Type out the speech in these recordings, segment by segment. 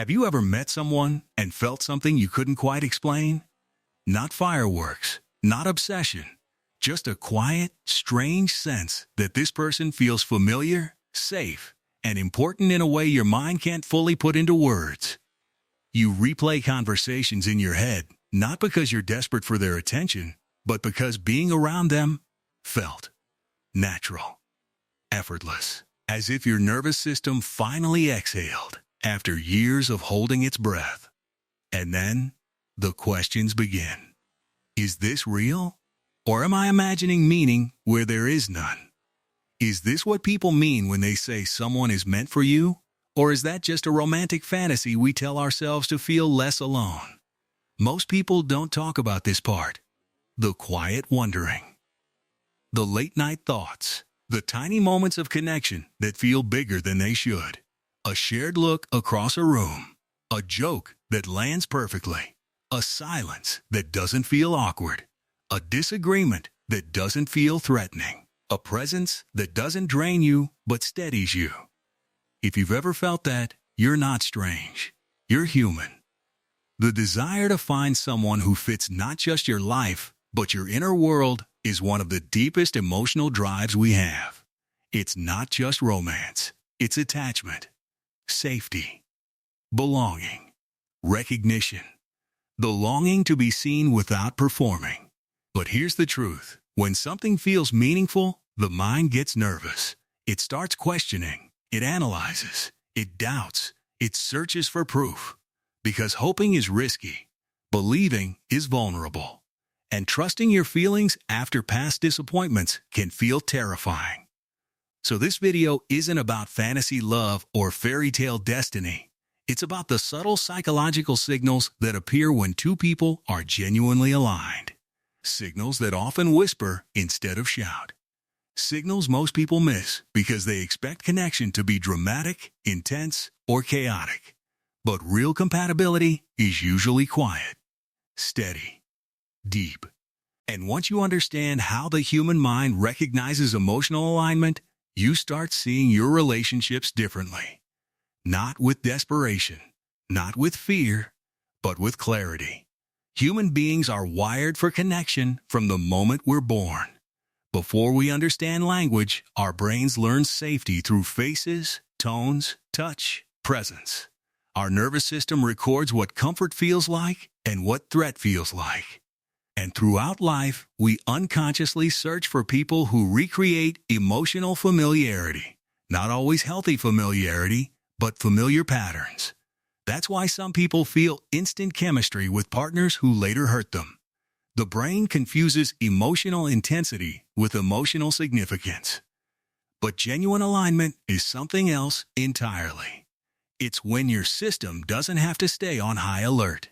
Have you ever met someone and felt something you couldn't quite explain? Not fireworks, not obsession, just a quiet, strange sense that this person feels familiar, safe, and important in a way your mind can't fully put into words. You replay conversations in your head, not because you're desperate for their attention, but because being around them felt natural, effortless, as if your nervous system finally exhaled after years of holding its breath. And then the questions begin. Is this real? Or am I imagining meaning where there is none? Is this what people mean when they say someone is meant for you? Or is that just a romantic fantasy we tell ourselves to feel less alone? Most people don't talk about this part. The quiet wondering. The late-night thoughts. The tiny moments of connection that feel bigger than they should. A shared look across a room. A joke that lands perfectly. A silence that doesn't feel awkward. A disagreement that doesn't feel threatening. A presence that doesn't drain you but steadies you. If you've ever felt that, you're not strange. You're human. The desire to find someone who fits not just your life, but your inner world is one of the deepest emotional drives we have. It's not just romance. It's attachment, safety, belonging, recognition, the longing to be seen without performing. But here's the truth. When something feels meaningful, the mind gets nervous. It starts questioning. It analyzes. It doubts. It searches for proof. Because hoping is risky. Believing is vulnerable. And trusting your feelings after past disappointments can feel terrifying. So this video isn't about fantasy love or fairy tale destiny. It's about the subtle psychological signals that appear when two people are genuinely aligned. Signals that often whisper instead of shout. Signals most people miss because they expect connection to be dramatic, intense, or chaotic. But real compatibility is usually quiet, steady, deep. And once you understand how the human mind recognizes emotional alignment, you start seeing your relationships differently. Not with desperation, not with fear, but with clarity. Human beings are wired for connection from the moment we're born. Before we understand language, our brains learn safety through faces, tones, touch, presence. Our nervous system records what comfort feels like and what threat feels like. And throughout life, we unconsciously search for people who recreate emotional familiarity. Not always healthy familiarity, but familiar patterns. That's why some people feel instant chemistry with partners who later hurt them. The brain confuses emotional intensity with emotional significance. But genuine alignment is something else entirely. It's when your system doesn't have to stay on high alert.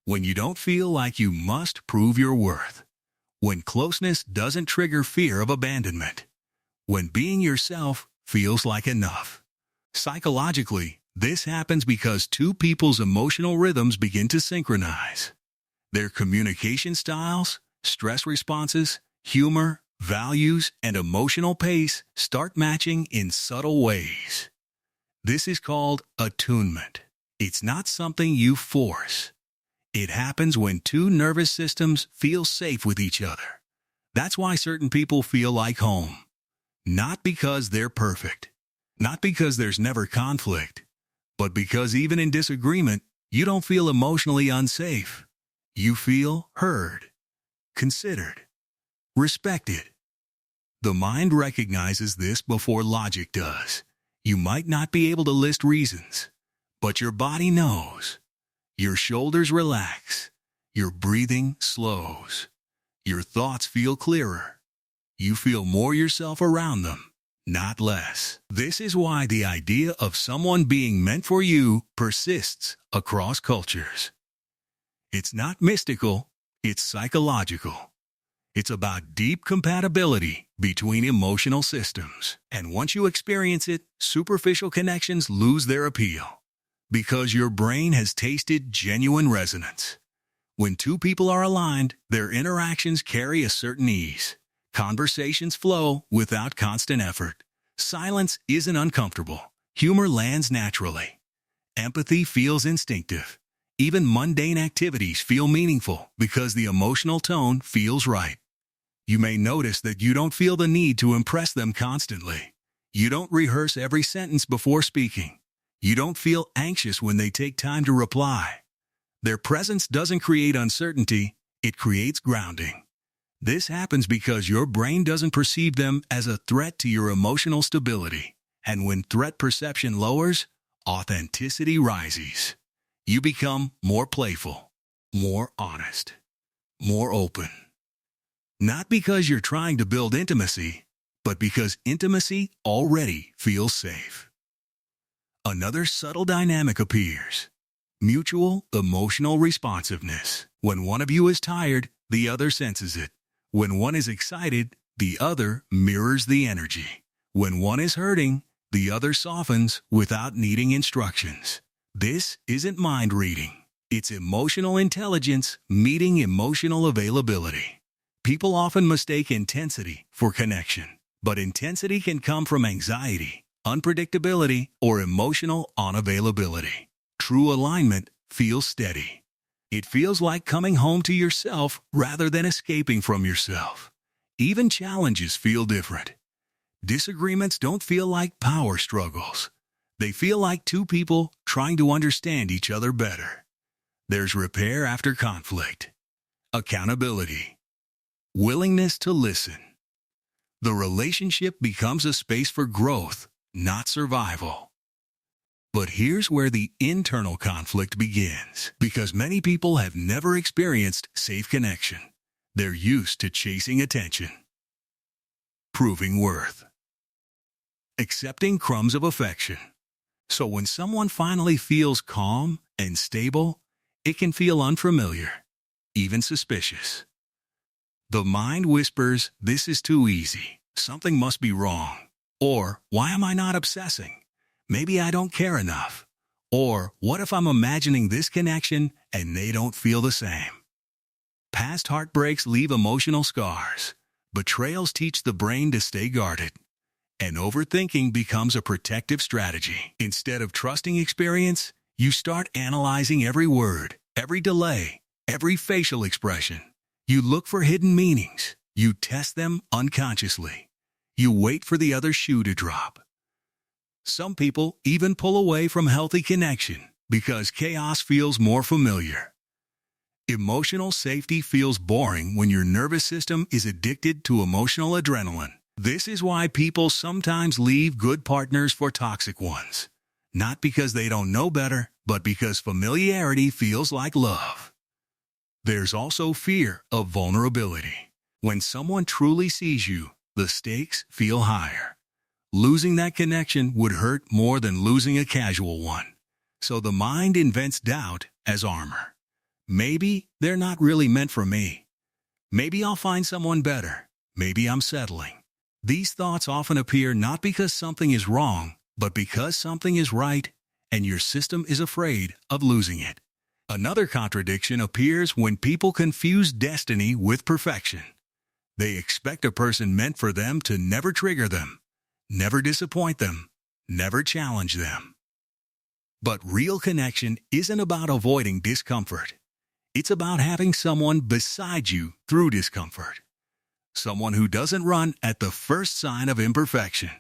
When you don't feel like you must prove your worth. When closeness doesn't trigger fear of abandonment. When being yourself feels like enough. Psychologically, this happens because two people's emotional rhythms begin to synchronize. Their communication styles, stress responses, humor, values, and emotional pace start matching in subtle ways. This is called attunement. It's not something you force. It happens when two nervous systems feel safe with each other. That's why certain people feel like home. Not because they're perfect. Not because there's never conflict. But because even in disagreement, you don't feel emotionally unsafe. You feel heard, considered, respected. The mind recognizes this before logic does. You might not be able to list reasons, but your body knows. Your shoulders relax. Your breathing slows. Your thoughts feel clearer. You feel more yourself around them, not less. This is why the idea of someone being meant for you persists across cultures. It's not mystical, it's psychological. It's about deep compatibility between emotional systems. And once you experience it, superficial connections lose their appeal. Because your brain has tasted genuine resonance. When two people are aligned, their interactions carry a certain ease. Conversations flow without constant effort. Silence isn't uncomfortable. Humor lands naturally. Empathy feels instinctive. Even mundane activities feel meaningful because the emotional tone feels right. You may notice that you don't feel the need to impress them constantly. You don't rehearse every sentence before speaking. You don't feel anxious when they take time to reply. Their presence doesn't create uncertainty, it creates grounding. This happens because your brain doesn't perceive them as a threat to your emotional stability. And when threat perception lowers, authenticity rises. You become more playful, more honest, more open. Not because you're trying to build intimacy, but because intimacy already feels safe. Another subtle dynamic appears: mutual emotional responsiveness. When one of you is tired, the other senses it. When one is excited, the other mirrors the energy. When one is hurting, the other softens without needing instructions. This isn't mind reading. It's emotional intelligence meeting emotional availability. People often mistake intensity for connection, but intensity can come from anxiety, unpredictability, or emotional unavailability. True alignment feels steady. It feels like coming home to yourself rather than escaping from yourself. Even challenges feel different. Disagreements don't feel like power struggles. They feel like two people trying to understand each other better. There's repair after conflict, accountability, willingness to listen. The relationship becomes a space for growth, not survival. But here's where the internal conflict begins, because many people have never experienced safe connection. They're used to chasing attention, proving worth, accepting crumbs of affection. So when someone finally feels calm and stable, it can feel unfamiliar, even suspicious. The mind whispers, "This is too easy. Something must be wrong." Or, "Why am I not obsessing? Maybe I don't care enough." Or, "What if I'm imagining this connection and they don't feel the same?" Past heartbreaks leave emotional scars. Betrayals teach the brain to stay guarded. And overthinking becomes a protective strategy. Instead of trusting experience, you start analyzing every word, every delay, every facial expression. You look for hidden meanings. You test them unconsciously. You wait for the other shoe to drop. Some people even pull away from healthy connection because chaos feels more familiar. Emotional safety feels boring when your nervous system is addicted to emotional adrenaline. This is why people sometimes leave good partners for toxic ones. Not because they don't know better, but because familiarity feels like love. There's also fear of vulnerability. When someone truly sees you, the stakes feel higher. Losing that connection would hurt more than losing a casual one. So the mind invents doubt as armor. Maybe they're not really meant for me. Maybe I'll find someone better. Maybe I'm settling. These thoughts often appear not because something is wrong, but because something is right, and your system is afraid of losing it. Another contradiction appears when people confuse destiny with perfection. They expect a person meant for them to never trigger them, never disappoint them, never challenge them. But real connection isn't about avoiding discomfort. It's about having someone beside you through discomfort. Someone who doesn't run at the first sign of imperfection.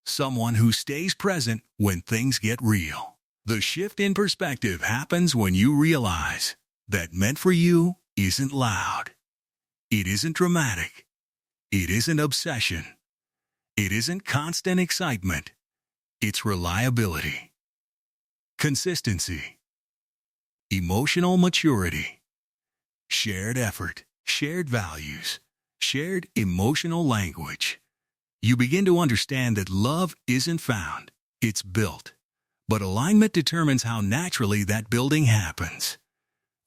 Someone who stays present when things get real. The shift in perspective happens when you realize that meant for you isn't loud. It isn't dramatic. It isn't obsession. It isn't constant excitement. It's reliability, consistency, emotional maturity, shared effort, shared values, shared emotional language. You begin to understand that love isn't found, it's built. But alignment determines how naturally that building happens.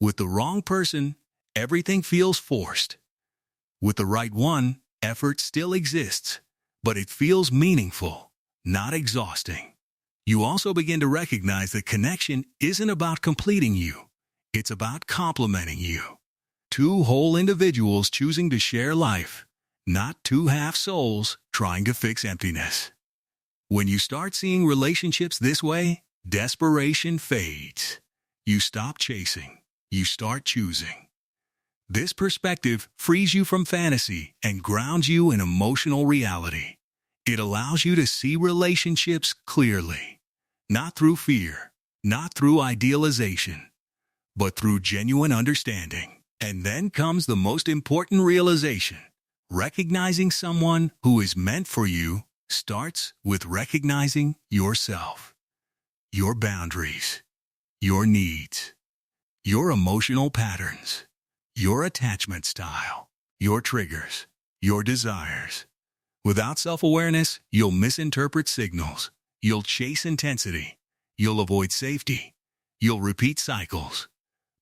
With the wrong person, everything feels forced. With the right one, effort still exists, but it feels meaningful, not exhausting. You also begin to recognize that connection isn't about completing you. It's about complementing you. Two whole individuals choosing to share life, not two half souls trying to fix emptiness. When you start seeing relationships this way, Desperation fades. You stop chasing. You start choosing. This perspective frees you from fantasy and grounds you in emotional reality. It allows you to see relationships clearly, not through fear, not through idealization, but through genuine understanding. And then comes the most important realization. Recognizing someone who is meant for you starts with recognizing yourself, your boundaries, your needs, your emotional patterns, your attachment style, your triggers, your desires. Without self-awareness, you'll misinterpret signals. You'll chase intensity. You'll avoid safety. You'll repeat cycles.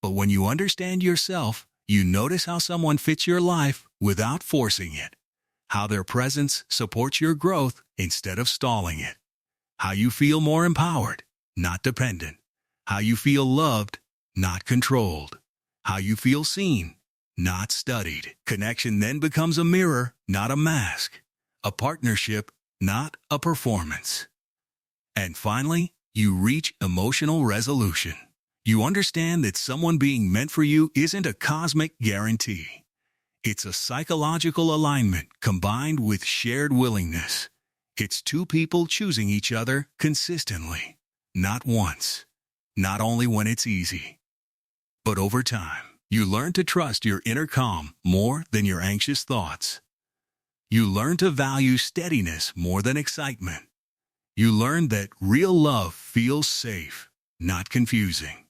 But when you understand yourself, you notice how someone fits your life without forcing it. How their presence supports your growth instead of stalling it. How you feel more empowered, not dependent. How you feel loved, not controlled. How you feel seen, not studied. Connection then becomes a mirror, not a mask. A partnership, not a performance. And finally, you reach emotional resolution. You understand that someone being meant for you isn't a cosmic guarantee. It's a psychological alignment combined with shared willingness. It's two people choosing each other consistently. Not once. Not only when it's easy. But over time, you learn to trust your inner calm more than your anxious thoughts. You learn to value steadiness more than excitement. You learn that real love feels safe, not confusing.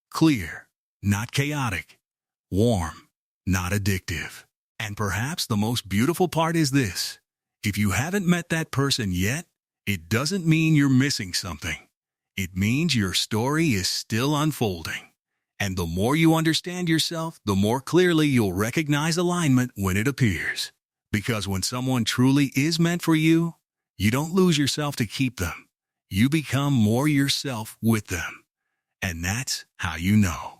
Clear, not chaotic. Warm, not addictive. And perhaps the most beautiful part is this. If you haven't met that person yet, it doesn't mean you're missing something. It means your story is still unfolding. And the more you understand yourself, the more clearly you'll recognize alignment when it appears. Because when someone truly is meant for you, you don't lose yourself to keep them. You become more yourself with them. And that's how you know.